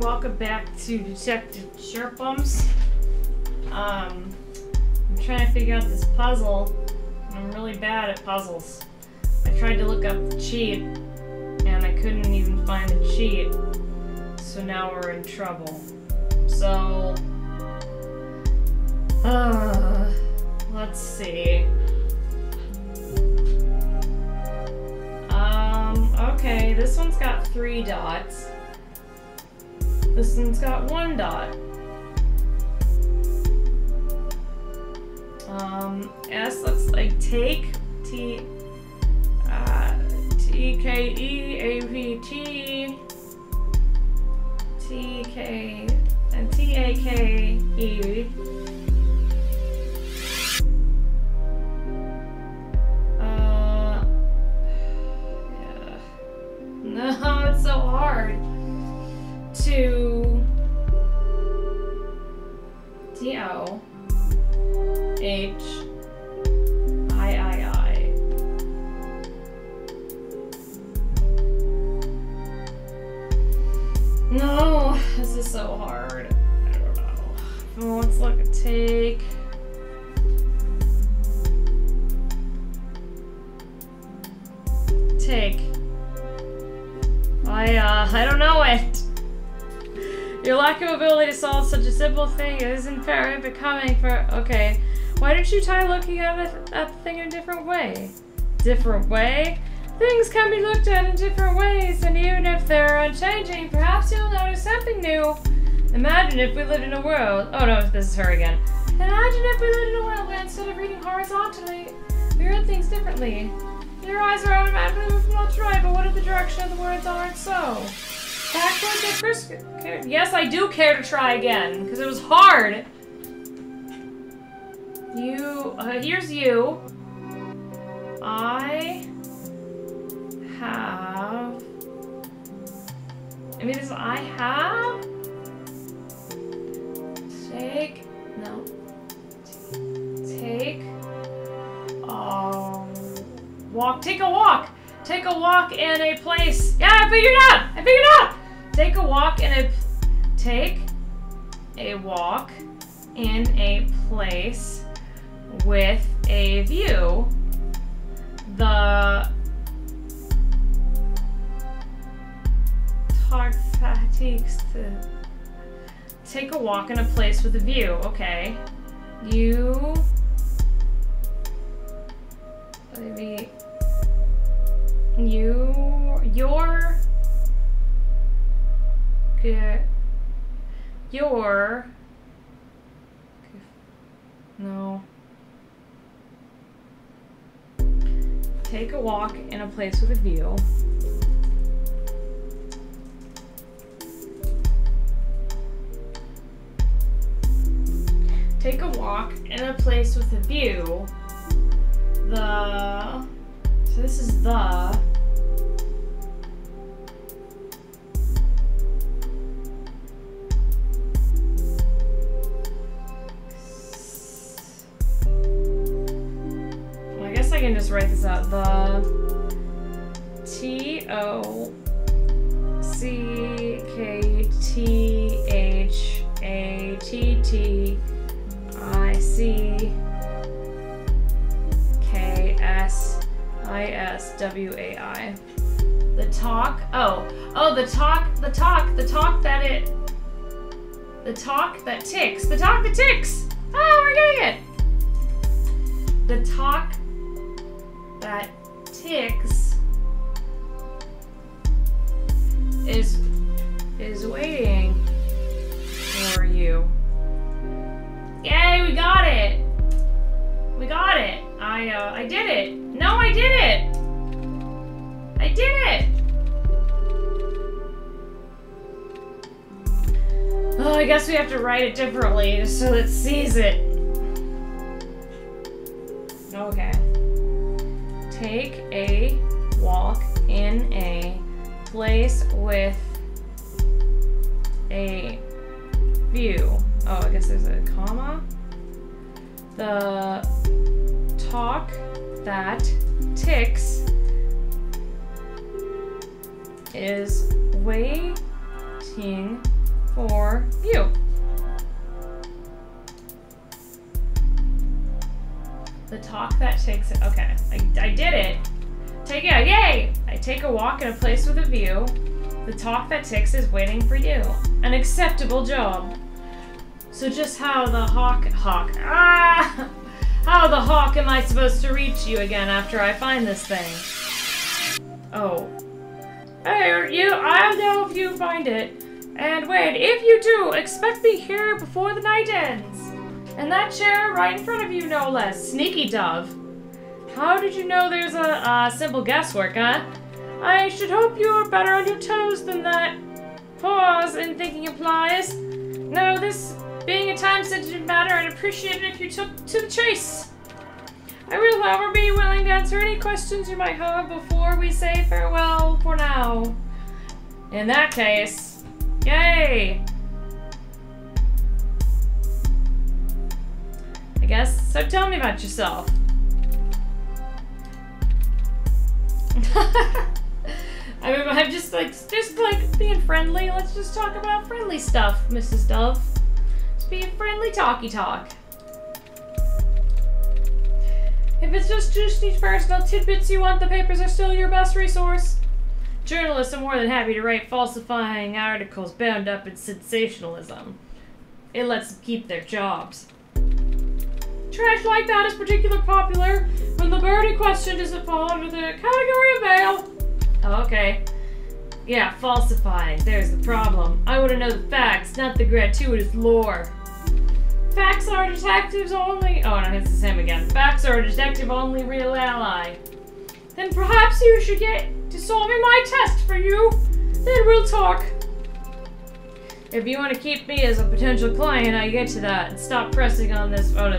welcome back to Detective Chirpums. I'm trying to figure out this puzzle, and I'm really bad at puzzles. I tried to look up the cheat, and I couldn't even find the cheat, so now we're in trouble. So, let's see. Okay, this one's got 3 dots. This one's got 1 dot. S looks like take, T-K-E-A-V-T, T-K, and T-A-K-E. No, it's so hard. T-O-H-I-I-I. No, this is so hard. I don't know. Oh, let's look at take. Take. I don't know it. Your lack of ability to solve such a simple thing isn't very becoming for. Okay. Why don't you try looking at the thing in a different way? Different way? Things can be looked at in different ways, and even if they're unchanging, perhaps you'll notice something new. Imagine if we lived in a world. Oh no, this is her again. Imagine if we lived in a world where instead of reading horizontally, we read things differently. Your eyes are automatically moving left to right, but what if the direction of the words aren't so? Backwards at first. Yes, I do care to try again, because it was hard. Here's you. I have. I mean, this I have. Take. No. Take. Walk. Take a walk. Take a walk in a place. Yeah, I figured it out. I figured it out. Take a walk in a. Take a walk in a place with a view. The talk takes to take a walk in a place with a view. Okay, you maybe your no. Take a walk in a place with a view. Take a walk in a place with a view. So this is the. I guess I can just write this out. The TOCKHATTISWAI. The talk. The talk that ticks. The talk that ticks. Oh, we're getting it. The talk that ticks is waiting for you. Yay, we got it. We got it. I did it. No, I did it. I did it. Oh, I guess we have to write it differently so it sees it. Okay. Take a walk in a place with a view. Oh, I guess there's a comma. The talk that ticks is waiting for you. The talk that takes it. Okay, I did it. Yay! I take a walk in a place with a view. The talk that ticks is waiting for you. An acceptable job. So just how the how the hawk am I supposed to reach you again after I find this thing? Oh. Hey, you, I'll know if you find it. And wait, if you do, expect me here before the night ends. In that chair right in front of you, no less. Sneaky dove. How did you know there's a simple guesswork, huh? I should hope you're better on your toes than that pause in thinking implies. No, this being a time-sensitive matter, I'd appreciate it if you took to the chase. I will, however, be willing to answer any questions you might have before we say farewell for now. In that case, yay! I guess, so tell me about yourself. I mean, I'm just like being friendly. Let's just talk about friendly stuff, Mrs. Dove. Just be a friendly talky talk. If it's just these personal tidbits you want, the papers are still your best resource. Journalists are more than happy to write falsifying articles bound up in sensationalism. It lets them keep their jobs. Trash like that is particularly popular when the bird in question doesn't fall under the category of mail. Oh, okay. Yeah, falsifying. There's the problem. I want to know the facts, not the gratuitous lore. Facts are detectives only. Oh no, it's the same again. Facts are a detective only real ally. Then perhaps you should get to solving my test for you. Then we'll talk. If you want to keep me as a potential client, I get to that. And stop pressing on this. Oh,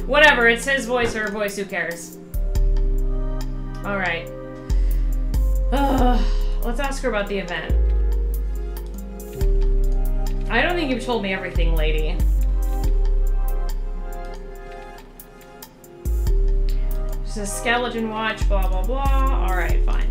whatever. It's his voice or her voice. Who cares? All right. Let's ask her about the event. I don't think you've told me everything, lady. Just a skeleton watch, blah, blah, blah. Alright, fine.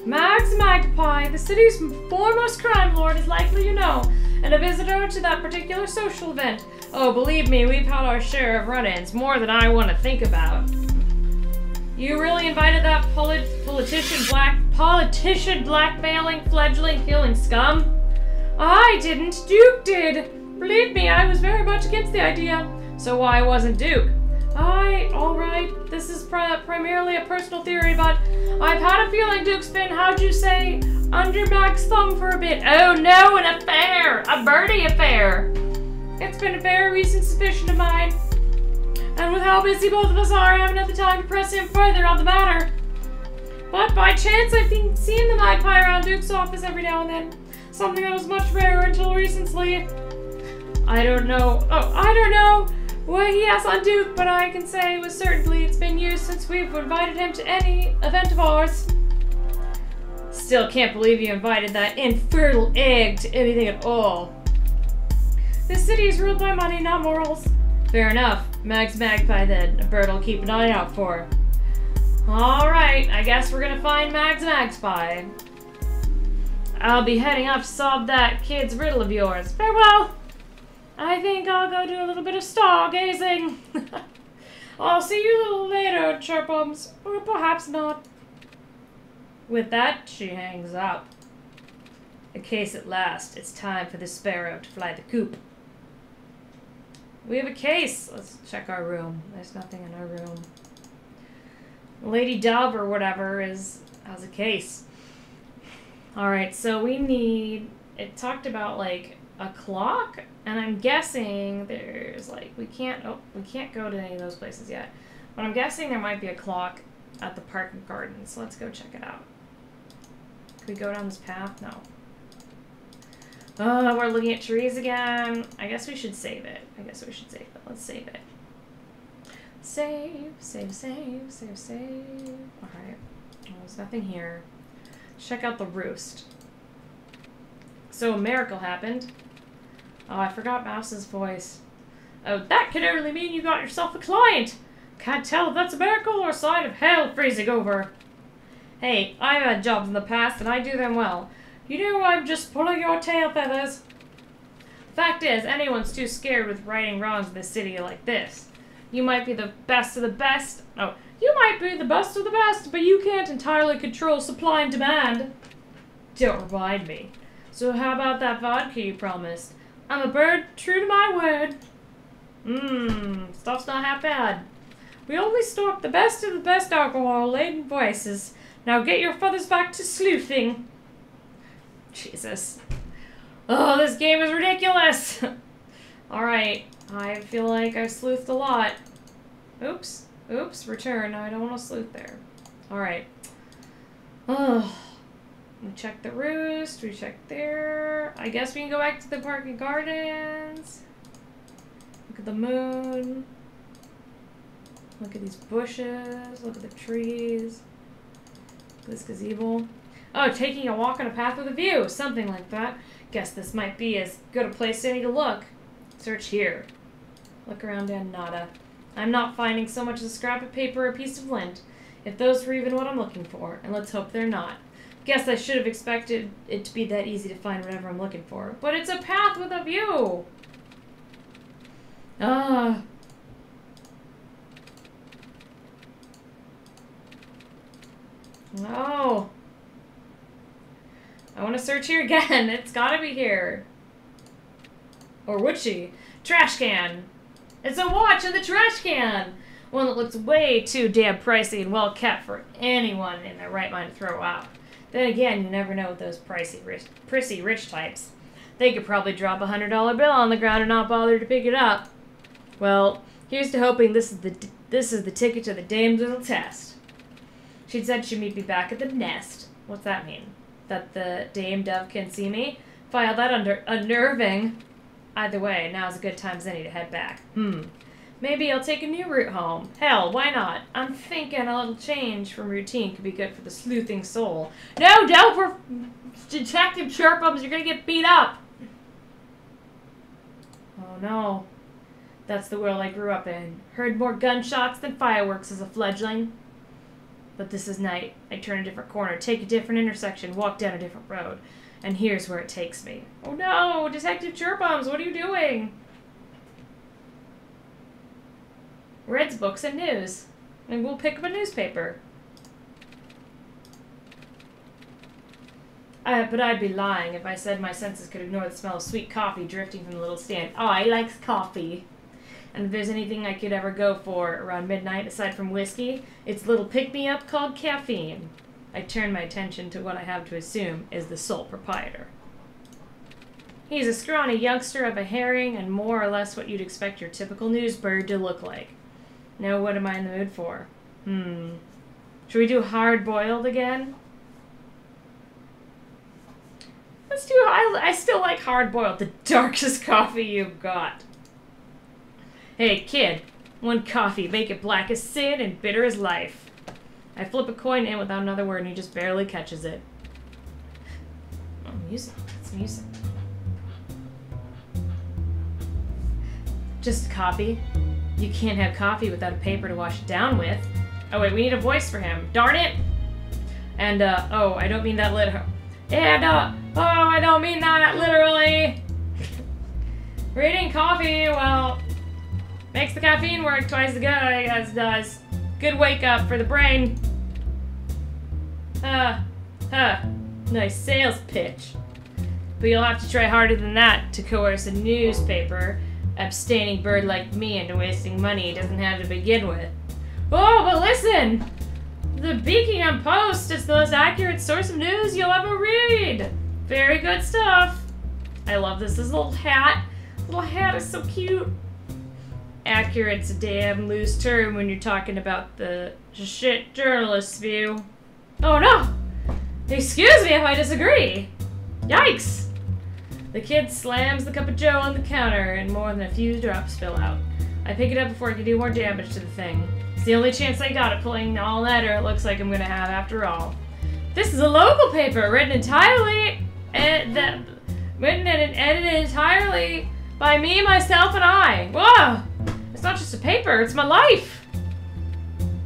Max Magpie, the city's foremost crime lord, is likely you know, and a visitor to that particular social event. Oh, believe me, we've had our share of run-ins, more than I want to think about. You really invited that politician blackmailing fledgling killing scum? I didn't. Duke did. Believe me, I was very much against the idea. So why wasn't Duke? Alright, this is primarily a personal theory, but I've had a feeling Duke's been, how'd you say, under Mac's thumb for a bit. Oh no, an affair! A birdie affair! It's been a very recent suspicion of mine. And with how busy both of us are, I haven't had the time to press him further on the matter. But by chance, I've been seeing the magpie around Duke's office every now and then. Something that was much rarer until recently. I don't know what he has on Duke, but I can say with certainty it's been years since we've invited him to any event of ours. Still can't believe you invited that infertile egg to anything at all. This city is ruled by money, not morals. Fair enough. Mag's Magpie then. A bird I'll keep an eye out for. Alright, I guess we're gonna find Mag's Magpie. I'll be heading off to solve that kid's riddle of yours. Farewell! I think I'll go do a little bit of stargazing. I'll see you a little later, Chirpums. Or perhaps not. With that, she hangs up. In case at last, it's time for the sparrow to fly the coop. We have a case. Let's check our room. There's nothing in our room. Lady Dove or whatever has a case. Alright, so we need... It talked about, like, a clock? And I'm guessing there's, like, we can't go to any of those places yet. But I'm guessing there might be a clock at the park and gardens. So let's go check it out. Can we go down this path? No. Oh, we're looking at trees again. I guess we should save it. Let's save it. Save. Alright. Well, there's nothing here. Check out the roost. So a miracle happened. Oh, I forgot Mouse's voice. Oh, that can only mean you got yourself a client. Can't tell if that's a miracle or a sign of hell freezing over. Hey, I've had jobs in the past and I do them well. You know I'm just pulling your tail feathers. Fact is, anyone's too scared with righting wrongs in a city like this. You might be the best of the best. Oh, you might be the best of the best, but you can't entirely control supply and demand. Don't remind me. So how about that vodka you promised? I'm a bird true to my word. Stuff's not half bad. We only stock the best of the best alcohol-laden voices. Now get your feathers back to sleuthing. Jesus. Oh, this game is ridiculous! Alright, I feel like I've sleuthed a lot. Oops. Oops, return. No, I don't want to sleuth there. Alright. Oh. We checked the roost, we checked there. I guess we can go back to the park and gardens. Look at the moon. Look at these bushes. Look at the trees. Look at this gazebo. Oh, taking a walk on a path with a view. Something like that. Guess this might be as good a place as any to look. Search here. Look around and nada. I'm not finding so much as a scrap of paper or a piece of lint. If those were even what I'm looking for. And let's hope they're not. Guess I should have expected it to be that easy to find whatever I'm looking for. But it's a path with a view! Ah. No. I want to search here again. It's gotta be here. Or would she? Trash can. It's a watch in the trash can! One that looks way too damn pricey and well kept for anyone in their right mind to throw out. Then again, you never know with those prissy rich types. They could probably drop $100 bill on the ground and not bother to pick it up. Well, here's to hoping this is the ticket to the dame's little test. She'd said she'd meet me back at the nest. What's that mean? That the dame dove can see me? File that under unnerving. Either way, now's a good time as any to head back. Maybe I'll take a new route home. Hell, why not? I'm thinking a little change from routine could be good for the sleuthing soul. No, don't! For Detective Chirpums, you're gonna get beat up! Oh no. That's the world I grew up in. Heard more gunshots than fireworks as a fledgling. But this is night. I turn a different corner, take a different intersection, walk down a different road. And here's where it takes me. Oh no! Detective Chirpums, what are you doing? Reads books and news. And we'll pick up a newspaper. But I'd be lying if I said my senses could ignore the smell of sweet coffee drifting from the little stand. Oh, I likes coffee. And if there's anything I could ever go for around midnight, aside from whiskey, it's a little pick-me-up called caffeine. I turn my attention to what I have to assume is the sole proprietor. He's a scrawny youngster of a herring and more or less what you'd expect your typical news bird to look like. Now what am I in the mood for? Should we do hard-boiled again? Let's do, I still like hard-boiled, the darkest coffee you've got. Hey, kid, one coffee, make it black as sin and bitter as life. I flip a coin in without another word and he just barely catches it. Oh, music, it's music. Just a copy. You can't have coffee without a paper to wash it down with. Oh wait, we need a voice for him. Darn it! And, oh, I don't mean that literally. And, oh, I don't mean that literally! Reading coffee, well, makes the caffeine work twice as good as does. Good wake up for the brain. Nice sales pitch. But you'll have to try harder than that to coerce a newspaper abstaining bird like me into wasting money he doesn't have to begin with. Oh, but listen! The Beakingham Post is the most accurate source of news you'll ever read! Very good stuff! I love this little hat. Little hat is so cute. Accurate's a damn loose term when you're talking about the shit journalist's view. Oh no! Excuse me if I disagree! Yikes! The kid slams the cup of joe on the counter and more than a few drops spill out. I pick it up before I can do more damage to the thing. It's the only chance I got at pulling all letter it looks like I'm gonna have after all. This is a local paper written entirely and edited entirely by me, myself, and I. Whoa! It's not just a paper, it's my life!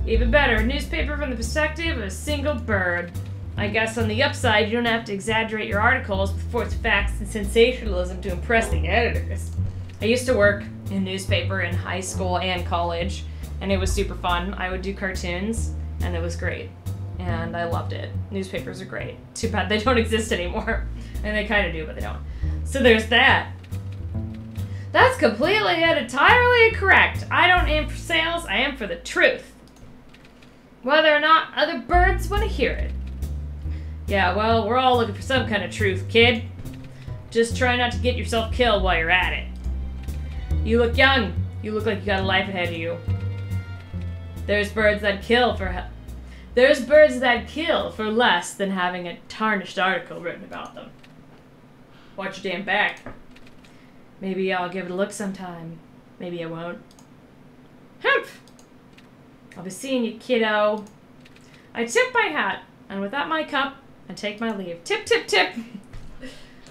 Even better, a newspaper from the perspective of a single bird. I guess on the upside, you don't have to exaggerate your articles with forced facts and sensationalism to impress the editors. I used to work in a newspaper in high school and college, and it was super fun. I would do cartoons, and it was great. And I loved it. Newspapers are great. Too bad they don't exist anymore. And they kind of do, but they don't. So there's that. That's completely and entirely incorrect. I don't aim for sales, I aim for the truth. Whether or not other birds want to hear it. Yeah, well, we're all looking for some kind of truth, kid. Just try not to get yourself killed while you're at it. You look young. You look like you got a life ahead of you. There's birds that kill for less than having a tarnished article written about them. Watch your damn back. Maybe I'll give it a look sometime. Maybe I won't. Humph! I'll be seeing you, kiddo. I tip my hat, and without my cup, I take my leave. Tip, tip, tip!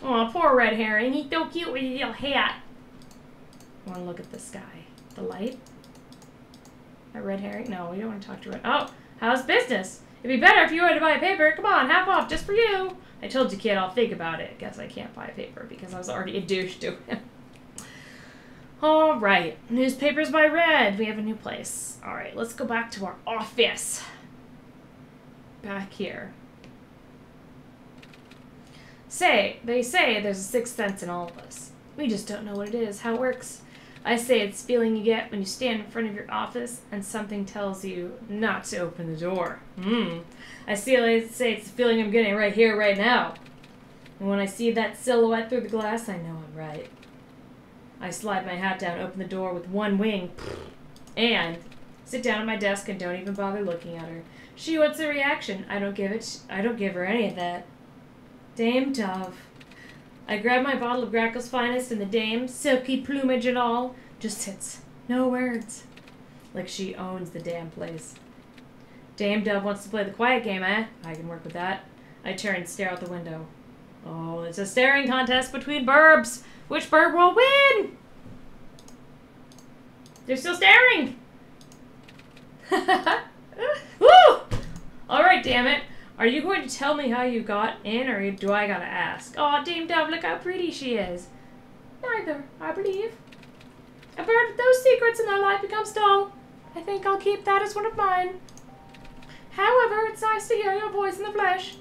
Aw, poor red herring. He's so cute with his little hat. I want to look at the sky. The light? A red herring? No, we don't want to talk to red. Oh, how's business? It'd be better if you were to buy a paper. Come on, half off, just for you. I told you, kid, I'll think about it. Guess I can't buy a paper because I was already a douche to him. Alright, newspapers by Red. We have a new place. Alright, let's go back to our office. Back here. They say there's a sixth sense in all of us. We just don't know what it is, how it works. I say it's the feeling you get when you stand in front of your office and something tells you not to open the door. I say it's the feeling I'm getting right here, right now. And when I see that silhouette through the glass, I know I'm right. I slide my hat down, open the door with one wing, and sit down at my desk and don't even bother looking at her. She wants a reaction. I don't give her any of that. Dame Dove. I grab my bottle of Grackle's Finest and the dame, silky plumage and all, just sits. No words. Like she owns the damn place. Dame Dove wants to play the quiet game, eh? I can work with that. I turn and stare out the window. Oh, it's a staring contest between burbs. Which bird will win? They're still staring. Woo! Alright, damn it. Are you going to tell me how you got in, or do I gotta ask? Aw, Dame Dove, look how pretty she is. Neither, I believe. A bird with those secrets in their life becomes dull. I think I'll keep that as one of mine. However, it's nice to hear your voice in the flesh.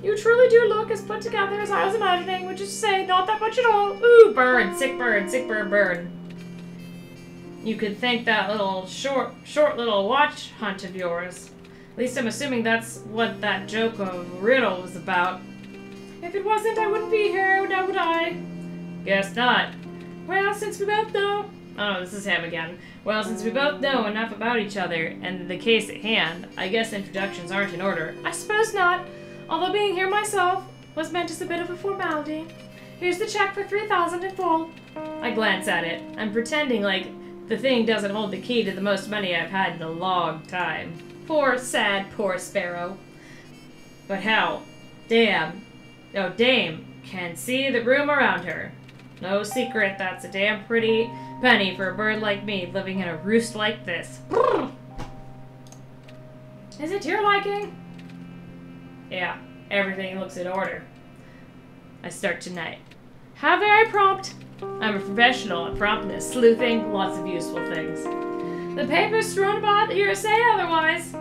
You truly do look as put together as I was imagining, which is to say, not that much at all. Ooh, bird, sick bird, sick bird, bird. You could thank that little short little watch hunt of yours. At least I'm assuming that's what that joke of Riddle was about. If it wasn't, I wouldn't be here, now would I? Guess not. Well, since we both know... Oh, this is him again. Well, since we both know enough about each other and the case at hand, I guess introductions aren't in order. I suppose not. Although being here myself was meant as a bit of a formality. Here's the check for $3,000 in full. I glance at it. I'm pretending like the thing doesn't hold the key to the most money I've had in a long time. Poor, sad, poor sparrow. But how? Dame can see the room around her. No secret that's a damn pretty penny for a bird like me living in a roost like this. Is it to your liking? Yeah, everything looks in order. I start tonight. How very prompt. I'm a professional at promptness, sleuthing, lots of useful things. The paper's strewn about here to say otherwise.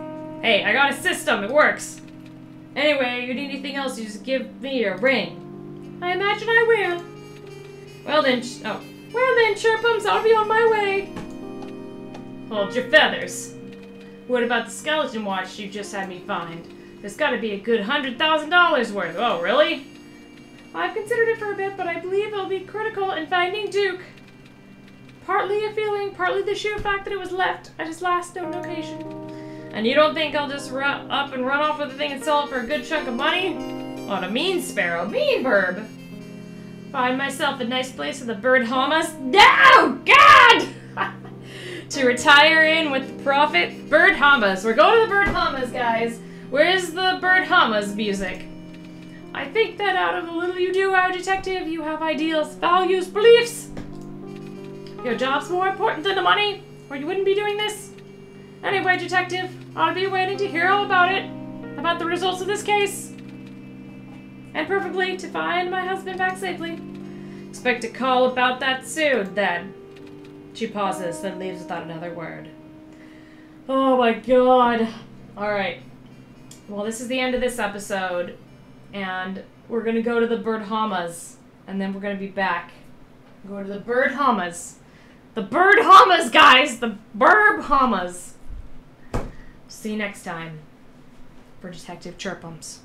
Hey, I got a system, it works. Anyway, you need anything else, you just give me a ring. I imagine I will. Well then, Chirpums, I'll be on my way. Hold your feathers. What about the skeleton watch you just had me find? There's got to be a good $100,000 worth. Oh, really? I've considered it for a bit, but I believe it'll be critical in finding Duke. Partly a feeling, partly the sheer fact that it was left at his last known location. And you don't think I'll just run off with the thing and sell it for a good chunk of money? What a mean sparrow, mean burb. Find myself a nice place in the bird hamas. No, God! To retire in with the profit. Bird hamas. We're going to the bird hamas, guys. Where's the bird hamas music? I think that out of the little you do, our detective, you have ideals, values, beliefs. Your job's more important than the money, or you wouldn't be doing this. Anyway, detective, I'll be waiting to hear all about it. about the results of this case. And preferably to find my husband back safely. Expect a call about that soon, then. She pauses, then leaves without another word. Oh my god. Alright. Well, this is the end of this episode. And we're gonna go to the Birdhamas. And then we're gonna be back. Go to the Birdhamas. The Birdhamas, guys! The Birdhamas! See you next time for Detective Chirpums.